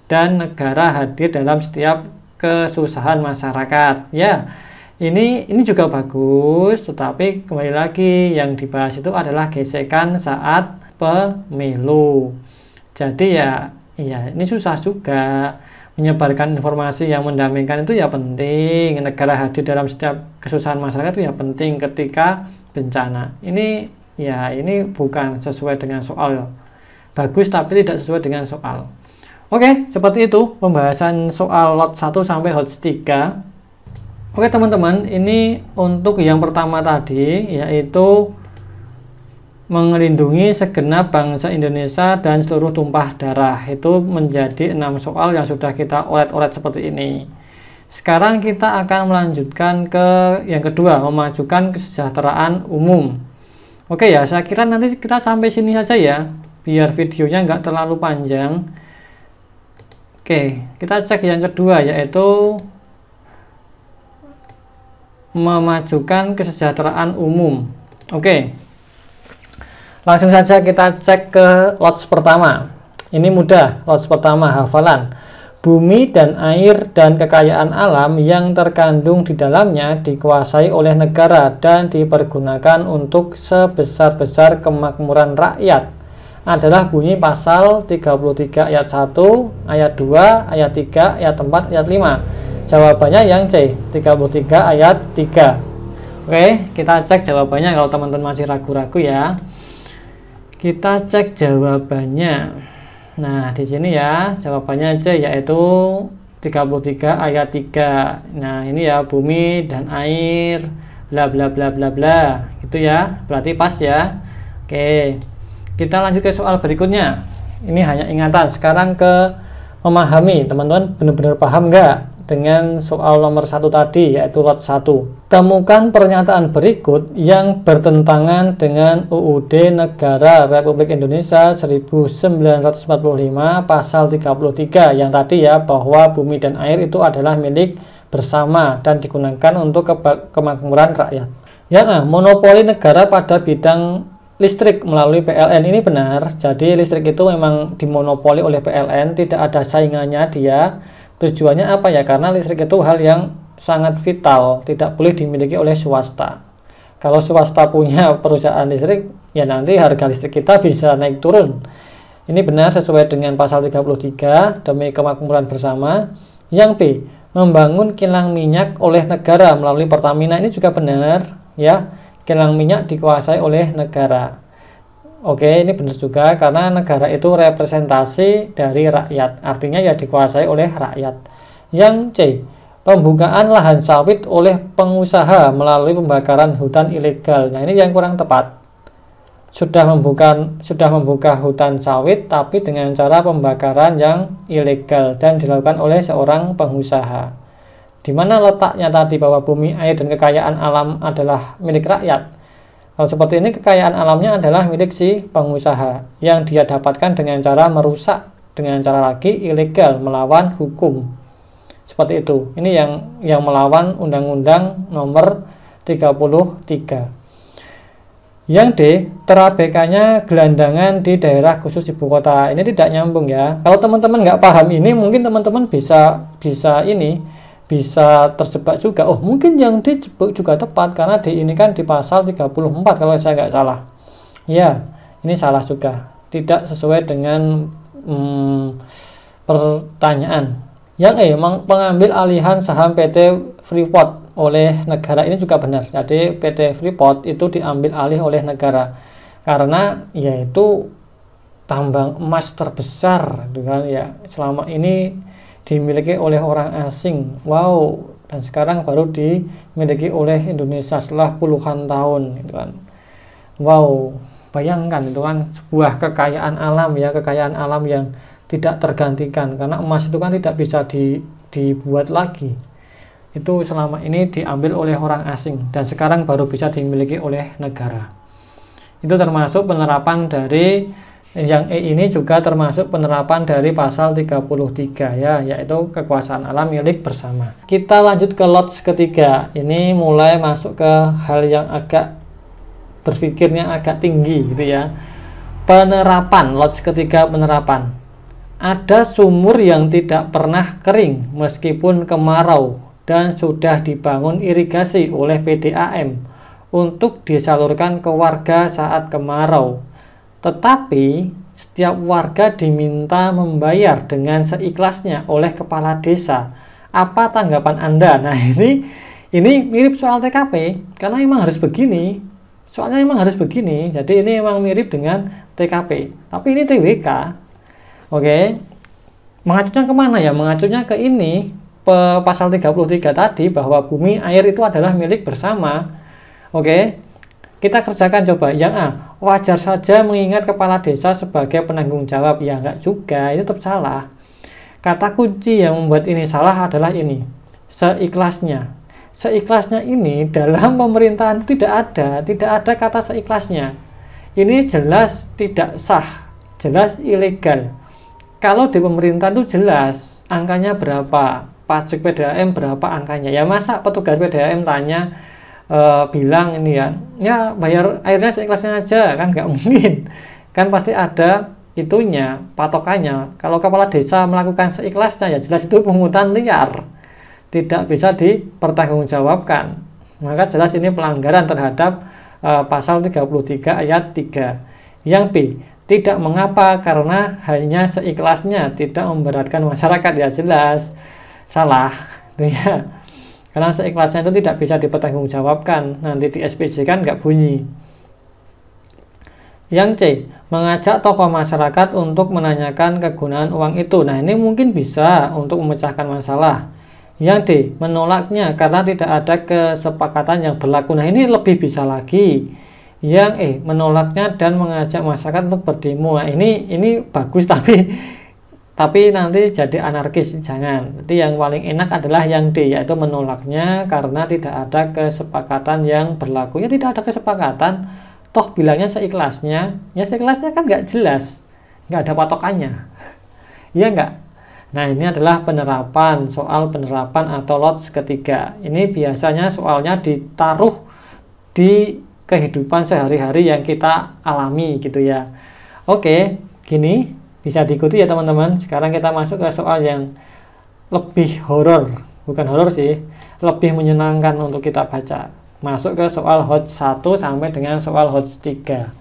dan negara hadir dalam setiap kesusahan masyarakat. Ya, ini juga bagus, tetapi kembali lagi yang dibahas itu adalah gesekan saat pemilu. Jadi ya ini susah juga. Menyebarkan informasi yang mendamaikan itu ya penting, negara hadir dalam setiap kesusahan masyarakat itu ya penting ketika bencana. Ini bukan sesuai dengan soal. Bagus tapi tidak sesuai dengan soal. Oke, seperti itu pembahasan soal lot 1 sampai lot 3. Oke teman-teman, ini untuk yang pertama tadi, yaitu melindungi segenap bangsa Indonesia dan seluruh tumpah darah. Itu menjadi 6 soal yang sudah kita oret-oret seperti ini. Sekarang kita akan melanjutkan ke yang kedua, memajukan kesejahteraan umum. Oke ya, saya kira nanti kita sampai sini saja ya, biar videonya nggak terlalu panjang. Oke, kita cek yang kedua, yaitu memajukan kesejahteraan umum. Oke, langsung saja kita cek ke lots pertama. Ini mudah, lots pertama hafalan. Bumi dan air dan kekayaan alam yang terkandung di dalamnya dikuasai oleh negara dan dipergunakan untuk sebesar-besar kemakmuran rakyat. Adalah bunyi pasal 33 ayat 1, ayat 2, ayat 3, ayat 4, ayat 5. Jawabannya yang C, 33 ayat 3. Oke, kita cek jawabannya kalau teman-teman masih ragu-ragu ya. Kita cek jawabannya. Nah, di sini ya jawabannya C, yaitu 33 ayat 3. Nah, ini ya bumi dan air bla bla bla bla bla gitu ya. Berarti pas ya. Oke. Kita lanjut ke soal berikutnya. Ini hanya ingatan. Sekarang ke memahami. Teman-teman benar-benar paham nggak dengan soal nomor 1 tadi, yaitu lot 1. Temukan pernyataan berikut yang bertentangan dengan UUD Negara Republik Indonesia 1945 pasal 33 yang tadi ya, bahwa bumi dan air itu adalah milik bersama dan digunakan untuk kemakmuran rakyat. Yang A, monopoli negara pada bidang listrik melalui PLN. Ini benar. Jadi listrik itu memang dimonopoli oleh PLN, tidak ada saingannya dia. Tujuannya apa ya? Karena listrik itu hal yang sangat vital, tidak boleh dimiliki oleh swasta. Kalau swasta punya perusahaan listrik, ya nanti harga listrik kita bisa naik turun. Ini benar sesuai dengan pasal 33 demi kemakmuran bersama. Yang B, membangun kilang minyak oleh negara melalui Pertamina. Ini juga benar ya, kilang minyak dikuasai oleh negara. Oke, ini benar juga karena negara itu representasi dari rakyat, artinya ya dikuasai oleh rakyat. Yang C, pembukaan lahan sawit oleh pengusaha melalui pembakaran hutan ilegal. Nah, ini yang kurang tepat. Sudah membuka hutan sawit tapi dengan cara pembakaran yang ilegal dan dilakukan oleh seorang pengusaha. Di mana letaknya tadi bahwa bumi, air, dan kekayaan alam adalah milik rakyat? Kalau seperti ini, kekayaan alamnya adalah milik si pengusaha yang dia dapatkan dengan cara merusak, dengan cara lagi ilegal, melawan hukum. Seperti itu. Ini yang melawan Undang-Undang nomor 33. Yang D, terabaikannya gelandangan di daerah khusus ibu kota. Ini tidak nyambung ya. Kalau teman-teman nggak paham ini, mungkin teman-teman bisa terjebak juga. Oh, mungkin yang dijebak juga tepat karena ini kan di pasal 34 kalau saya nggak salah. Ya, ini salah juga. Tidak sesuai dengan pertanyaan. Yang E, pengambil alihan saham PT Freeport oleh negara. Ini juga benar. Jadi PT Freeport itu diambil alih oleh negara karena yaitu tambang emas terbesar dengan ya selama ini dimiliki oleh orang asing. Wow, dan sekarang baru dimiliki oleh Indonesia setelah puluhan tahun gitu kan. Wow, bayangkan itu kan sebuah kekayaan alam ya, kekayaan alam yang tidak tergantikan karena emas itu kan tidak bisa dibuat lagi. Itu selama ini diambil oleh orang asing dan sekarang baru bisa dimiliki oleh negara. Itu termasuk penerapan dari yang E ini juga termasuk penerapan dari pasal 33 ya, yaitu kekuasaan alam milik bersama. Kita lanjut ke lots ketiga. Ini mulai masuk ke hal yang agak berpikirnya agak tinggi gitu ya. Penerapan, lots ketiga penerapan. Ada sumur yang tidak pernah kering meskipun kemarau dan sudah dibangun irigasi oleh PDAM untuk disalurkan ke warga saat kemarau. Tetapi setiap warga diminta membayar dengan seikhlasnya oleh kepala desa. Apa tanggapan Anda? Nah, ini mirip soal TKP karena memang harus begini. Soalnya memang harus begini. Jadi ini memang mirip dengan TKP. Tapi ini TWK. Oke. Mengacunya kemana ya? Mengacunya ke ini pasal 33 tadi bahwa bumi air itu adalah milik bersama. Oke. Kita kerjakan coba. Yang A, wajar saja mengingat kepala desa sebagai penanggung jawab. Ya enggak juga, itu tetap salah. Kata kunci yang membuat ini salah adalah ini, seikhlasnya. Seikhlasnya ini dalam pemerintahan tidak ada kata seikhlasnya. Ini jelas tidak sah, jelas ilegal. Kalau di pemerintahan itu jelas angkanya berapa, pajak PDAM berapa angkanya. Ya masa petugas PDAM tanya, bilang ini ya bayar airnya seikhlasnya aja, kan nggak mungkin, kan pasti ada itunya, patokannya. Kalau kepala desa melakukan seikhlasnya ya jelas itu pungutan liar, tidak bisa dipertanggungjawabkan, maka jelas ini pelanggaran terhadap pasal 33 ayat 3. Yang B, tidak mengapa karena hanya seikhlasnya, tidak memberatkan masyarakat. Ya jelas salah itu ya. Karena seikhlasnya itu tidak bisa dipertanggungjawabkan, nanti di SPJ kan nggak bunyi. Yang C, mengajak tokoh masyarakat untuk menanyakan kegunaan uang itu. Nah, ini mungkin bisa untuk memecahkan masalah. Yang D, menolaknya karena tidak ada kesepakatan yang berlaku. Nah, ini lebih bisa lagi. Yang E, menolaknya dan mengajak masyarakat untuk berdemo. Nah, ini bagus tapi nanti jadi anarkis, jangan. Jadi yang paling enak adalah yang D, yaitu menolaknya karena tidak ada kesepakatan yang berlaku. Ya, tidak ada kesepakatan, toh bilangnya seikhlasnya, ya seikhlasnya kan nggak jelas, nggak ada patokannya, iya nggak? Nah, ini adalah soal penerapan atau lots ketiga. Ini biasanya soalnya ditaruh di kehidupan sehari-hari yang kita alami gitu ya. Oke, gini bisa diikuti ya teman-teman. Sekarang kita masuk ke soal yang lebih horor, bukan horor sih, lebih menyenangkan untuk kita baca. Masuk ke soal HOT 1 sampai dengan soal HOT 3.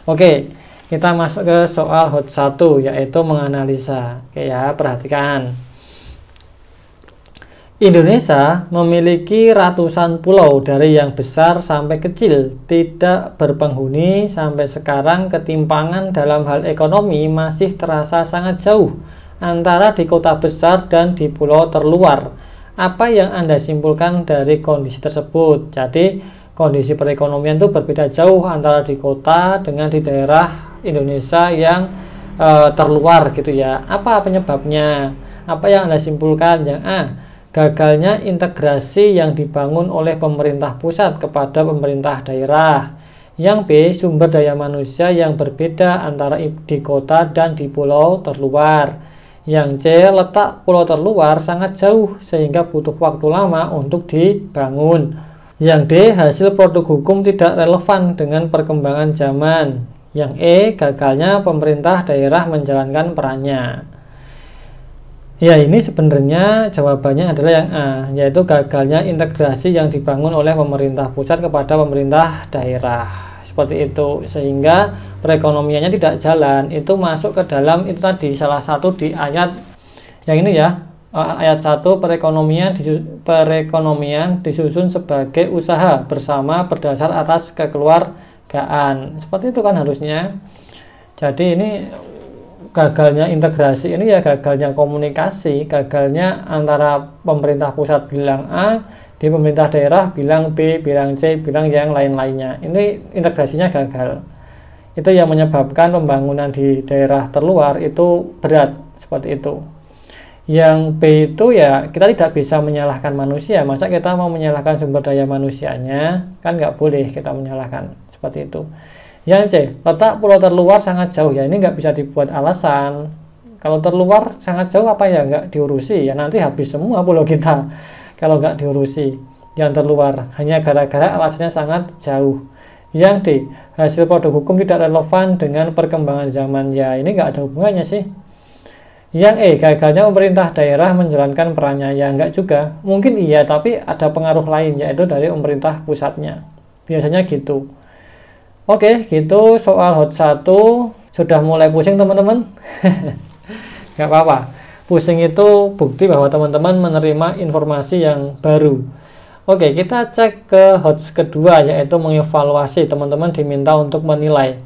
Oke, kita masuk ke soal HOT 1, yaitu menganalisa. Oke ya, perhatikan. Indonesia memiliki ratusan pulau dari yang besar sampai kecil, tidak berpenghuni. Sampai sekarang ketimpangan dalam hal ekonomi masih terasa sangat jauh antara di kota besar dan di pulau terluar. Apa yang Anda simpulkan dari kondisi tersebut? Jadi kondisi perekonomian itu berbeda jauh antara di kota dengan di daerah Indonesia yang terluar gitu ya. Apa penyebabnya? Apa yang Anda simpulkan? Yang A, gagalnya integrasi yang dibangun oleh pemerintah pusat kepada pemerintah daerah. Yang B, sumber daya manusia yang berbeda antara di kota dan di pulau terluar. Yang C, letak pulau terluar sangat jauh sehingga butuh waktu lama untuk dibangun. Yang D, hasil produk hukum tidak relevan dengan perkembangan zaman. Yang E, gagalnya pemerintah daerah menjalankan perannya. Ya, ini sebenarnya jawabannya adalah yang A, yaitu gagalnya integrasi yang dibangun oleh pemerintah pusat kepada pemerintah daerah. Seperti itu, sehingga perekonomiannya tidak jalan. Itu masuk ke dalam itu tadi, salah satu di ayat yang ini ya, ayat 1, perekonomian disusun sebagai usaha bersama berdasar atas kekeluargaan. Seperti itu kan harusnya. Jadi ini gagalnya integrasi ini ya gagalnya komunikasi, gagalnya antara pemerintah pusat bilang A, di pemerintah daerah bilang B, bilang C, bilang yang lain-lainnya. Ini integrasinya gagal. Itu yang menyebabkan pembangunan di daerah terluar itu berat, seperti itu. Yang B itu ya kita tidak bisa menyalahkan manusia. Masa kita mau menyalahkan sumber daya manusianya? Kan nggak boleh kita menyalahkan, seperti itu. Yang C, letak pulau terluar sangat jauh. Ya ini nggak bisa dibuat alasan. Kalau terluar sangat jauh apa ya nggak diurusi, ya nanti habis semua pulau kita kalau nggak diurusi yang terluar, hanya gara-gara alasannya sangat jauh. Yang D, hasil produk hukum tidak relevan dengan perkembangan zaman. Ya ini nggak ada hubungannya sih. Yang E, gagalnya pemerintah daerah menjalankan perannya. Ya nggak juga, mungkin iya tapi ada pengaruh lain, yaitu dari pemerintah pusatnya, biasanya gitu. Oke, gitu soal HOT 1. Sudah mulai pusing teman-teman? Nggak apa-apa. Pusing itu bukti bahwa teman-teman menerima informasi yang baru. Oke, kita cek ke HOT kedua, yaitu mengevaluasi. Teman-teman diminta untuk menilai.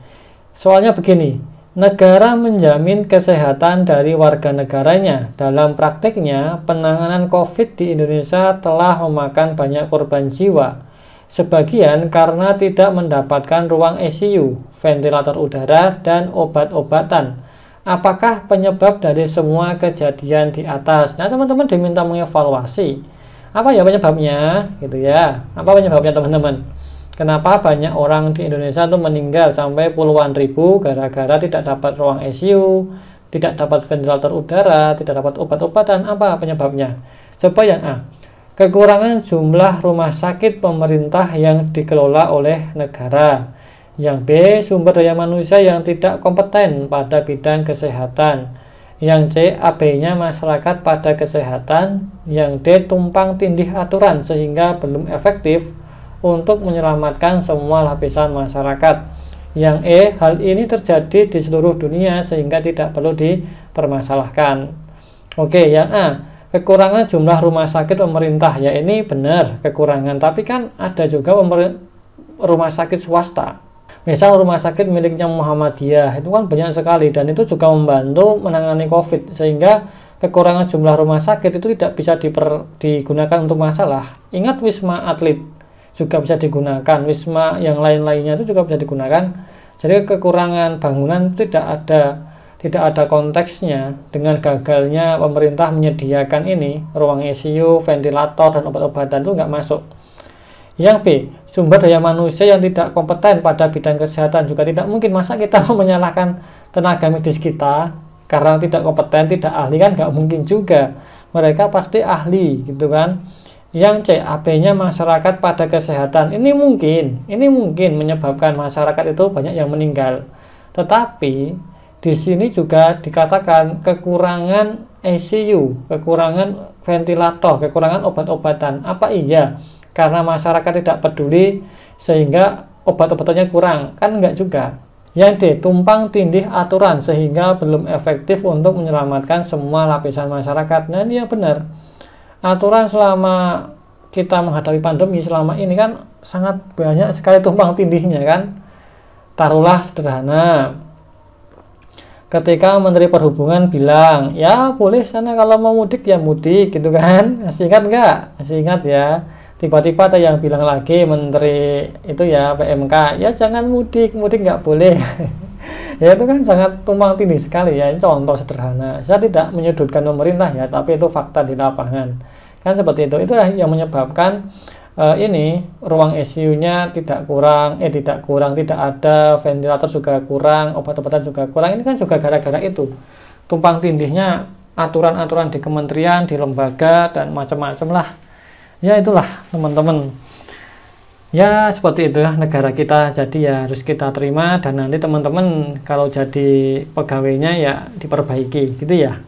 Soalnya begini, negara menjamin kesehatan dari warga negaranya. Dalam praktiknya, penanganan COVID di Indonesia telah memakan banyak korban jiwa. Sebagian karena tidak mendapatkan ruang ICU, ventilator udara, dan obat-obatan. Apakah penyebab dari semua kejadian di atas? Nah, teman-teman diminta mengevaluasi. Apa ya penyebabnya? Gitu ya. Apa penyebabnya teman-teman? Kenapa banyak orang di Indonesia itu meninggal sampai puluhan ribu gara-gara tidak dapat ruang ICU, tidak dapat ventilator udara, tidak dapat obat-obatan? Apa penyebabnya? Coba yang A. Kekurangan jumlah rumah sakit pemerintah yang dikelola oleh negara. Yang B, sumber daya manusia yang tidak kompeten pada bidang kesehatan. Yang C, AB-nya masyarakat pada kesehatan. Yang D, tumpang tindih aturan sehingga belum efektif untuk menyelamatkan semua lapisan masyarakat. Yang E, hal ini terjadi di seluruh dunia sehingga tidak perlu dipermasalahkan. Oke, yang A, kekurangan jumlah rumah sakit pemerintah. Ya ini benar kekurangan, tapi kan ada juga rumah sakit swasta. Misal rumah sakit miliknya Muhammadiyah itu kan banyak sekali, dan itu juga membantu menangani COVID, sehingga kekurangan jumlah rumah sakit itu tidak bisa digunakan untuk masalah. Ingat, Wisma Atlet juga bisa digunakan, wisma yang lain-lainnya itu juga bisa digunakan. Jadi kekurangan bangunan tidak ada konteksnya dengan gagalnya pemerintah menyediakan ini ruang ICU, ventilator, dan obat-obatan, itu nggak masuk. Yang B, sumber daya manusia yang tidak kompeten pada bidang kesehatan juga tidak mungkin. Masa kita menyalahkan tenaga medis kita karena tidak kompeten, tidak ahli, kan nggak mungkin juga. Mereka pasti ahli gitu kan. Yang C, AB-nya masyarakat pada kesehatan. Ini mungkin menyebabkan masyarakat itu banyak yang meninggal. Tetapi di sini juga dikatakan kekurangan ICU, kekurangan ventilator, kekurangan obat-obatan. Apa iya karena masyarakat tidak peduli sehingga obat-obatannya kurang? Kan enggak juga. Yang D, tumpang tindih aturan sehingga belum efektif untuk menyelamatkan semua lapisan masyarakat. Nah, ini yang benar. Aturan selama kita menghadapi pandemi selama ini kan sangat banyak sekali tumpang tindihnya kan. Taruhlah sederhana, ketika Menteri Perhubungan bilang, ya boleh sana kalau mau mudik ya mudik gitu kan. Masih ingat nggak? Masih ingat ya. Tiba-tiba ada yang bilang lagi, Menteri itu ya PMK, ya jangan mudik nggak boleh. Ya itu kan sangat tumpang tindih sekali ya. Ini contoh sederhana. Saya tidak menyudutkan pemerintah ya, tapi itu fakta di lapangan. Kan seperti itu. Itulah yang menyebabkan ini ruang ICU-nya tidak ada, ventilator juga kurang, obat-obatan juga kurang. Ini kan juga gara-gara itu. Tumpang tindihnya aturan-aturan di kementerian, di lembaga, dan macam-macam lah. Ya itulah teman-teman. Ya seperti itu ya negara kita, jadi ya harus kita terima, dan nanti teman-teman kalau jadi pegawainya ya diperbaiki gitu ya.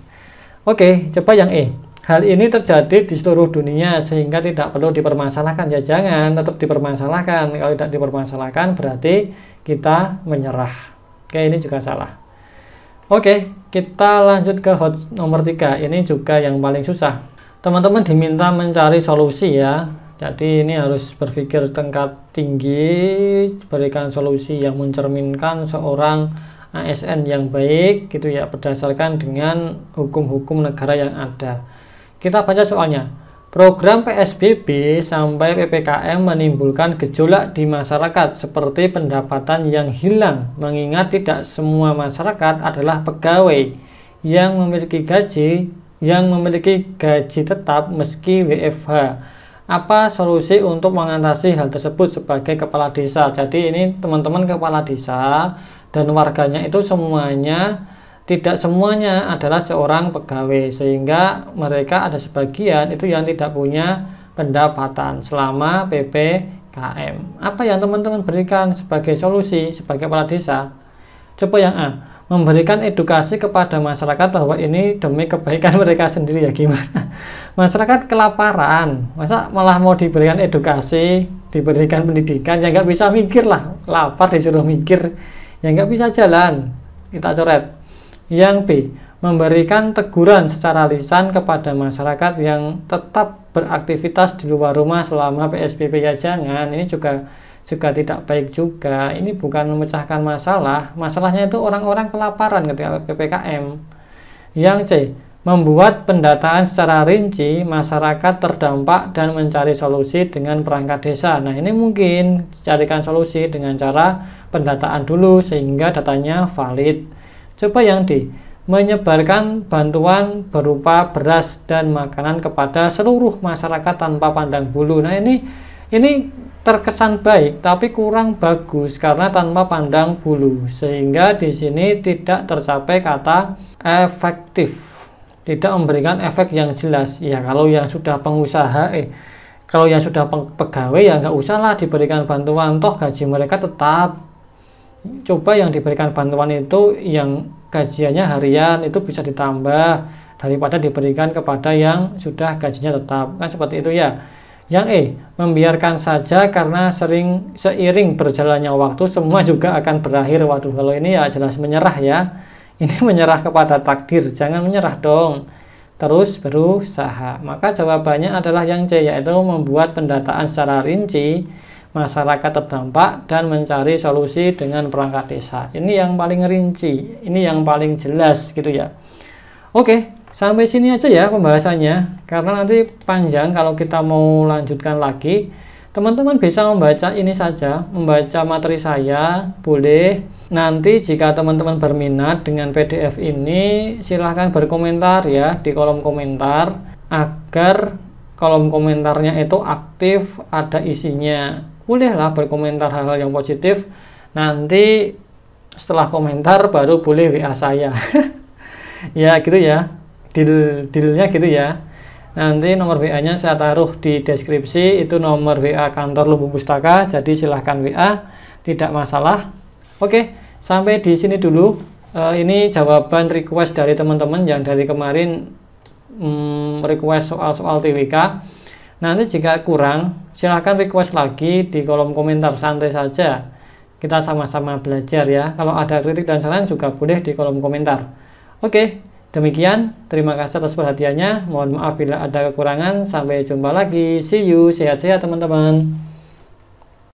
Oke, coba yang E. Hal ini terjadi di seluruh dunia sehingga tidak perlu dipermasalahkan. Ya jangan tetap dipermasalahkan. Kalau tidak dipermasalahkan berarti kita menyerah. Oke, ini juga salah. Oke, kita lanjut ke hot nomor 3. Ini juga yang paling susah. Teman-teman diminta mencari solusi ya. Jadi ini harus berpikir tingkat tinggi, berikan solusi yang mencerminkan seorang ASN yang baik gitu ya, berdasarkan dengan hukum-hukum negara yang ada. Kita baca soalnya. Program PSBB sampai PPKM menimbulkan gejolak di masyarakat seperti pendapatan yang hilang, mengingat tidak semua masyarakat adalah pegawai yang memiliki gaji tetap meski WFH. Apa solusi untuk mengatasi hal tersebut sebagai kepala desa? Jadi ini teman-teman kepala desa dan warganya itu tidak semuanya adalah seorang pegawai, sehingga mereka ada sebagian itu yang tidak punya pendapatan selama PPKM. Apa yang teman-teman berikan sebagai solusi sebagai kepala desa? Coba yang A, memberikan edukasi kepada masyarakat bahwa ini demi kebaikan mereka sendiri. Ya gimana? Masyarakat kelaparan, masa malah mau diberikan edukasi, diberikan pendidikan? Ya nggak bisa mikir lah, lapar disuruh mikir, ya nggak bisa jalan. Kita coret. Yang B, memberikan teguran secara lisan kepada masyarakat yang tetap beraktivitas di luar rumah selama PSBB. Ya jangan, ini juga tidak baik juga. Ini bukan memecahkan masalah, masalahnya itu orang-orang kelaparan ketika PPKM. Yang C, membuat pendataan secara rinci masyarakat terdampak dan mencari solusi dengan perangkat desa. Nah ini mungkin carikan solusi dengan cara pendataan dulu sehingga datanya valid. Coba yang D, menyebarkan bantuan berupa beras dan makanan kepada seluruh masyarakat tanpa pandang bulu. Nah ini terkesan baik tapi kurang bagus karena tanpa pandang bulu, sehingga di sini tidak tercapai kata efektif, tidak memberikan efek yang jelas. Ya kalau yang sudah pengusaha kalau yang sudah pegawai ya nggak usahlah diberikan bantuan, toh gaji mereka tetap. Coba yang diberikan bantuan itu yang gajiannya harian itu bisa ditambah daripada diberikan kepada yang sudah gajinya tetap, kan seperti itu ya. Yang E, membiarkan saja karena seiring berjalannya waktu semua juga akan berakhir. Waduh, kalau ini ya jelas menyerah ya. Ini menyerah kepada takdir, jangan menyerah dong. Terus berusaha. Maka jawabannya adalah yang C, yaitu membuat pendataan secara rinci masyarakat terdampak dan mencari solusi dengan perangkat desa. Ini yang paling rinci, ini yang paling jelas gitu ya. Oke, sampai sini aja ya pembahasannya, karena nanti panjang kalau kita mau lanjutkan lagi. Teman-teman bisa membaca ini saja, membaca materi saya, boleh. Nanti jika teman-teman berminat dengan PDF ini, silahkan berkomentar ya di kolom komentar, agar kolom komentarnya itu aktif, ada isinya. Bolehlah berkomentar hal-hal yang positif. Nanti setelah komentar baru boleh WA saya. Ya gitu ya, dealnya gitu ya. Nanti nomor WA-nya saya taruh di deskripsi, itu nomor WA kantor Lumbung Pustaka, jadi silahkan WA, tidak masalah. Oke, sampai di sini dulu. Ini jawaban request dari teman-teman yang dari kemarin request soal-soal TWK. Nanti jika kurang, silahkan request lagi di kolom komentar, santai saja. Kita sama-sama belajar ya. Kalau ada kritik dan saran juga boleh di kolom komentar. Oke, demikian. Terima kasih atas perhatiannya. Mohon maaf bila ada kekurangan. Sampai jumpa lagi. See you. Sehat-sehat teman-teman.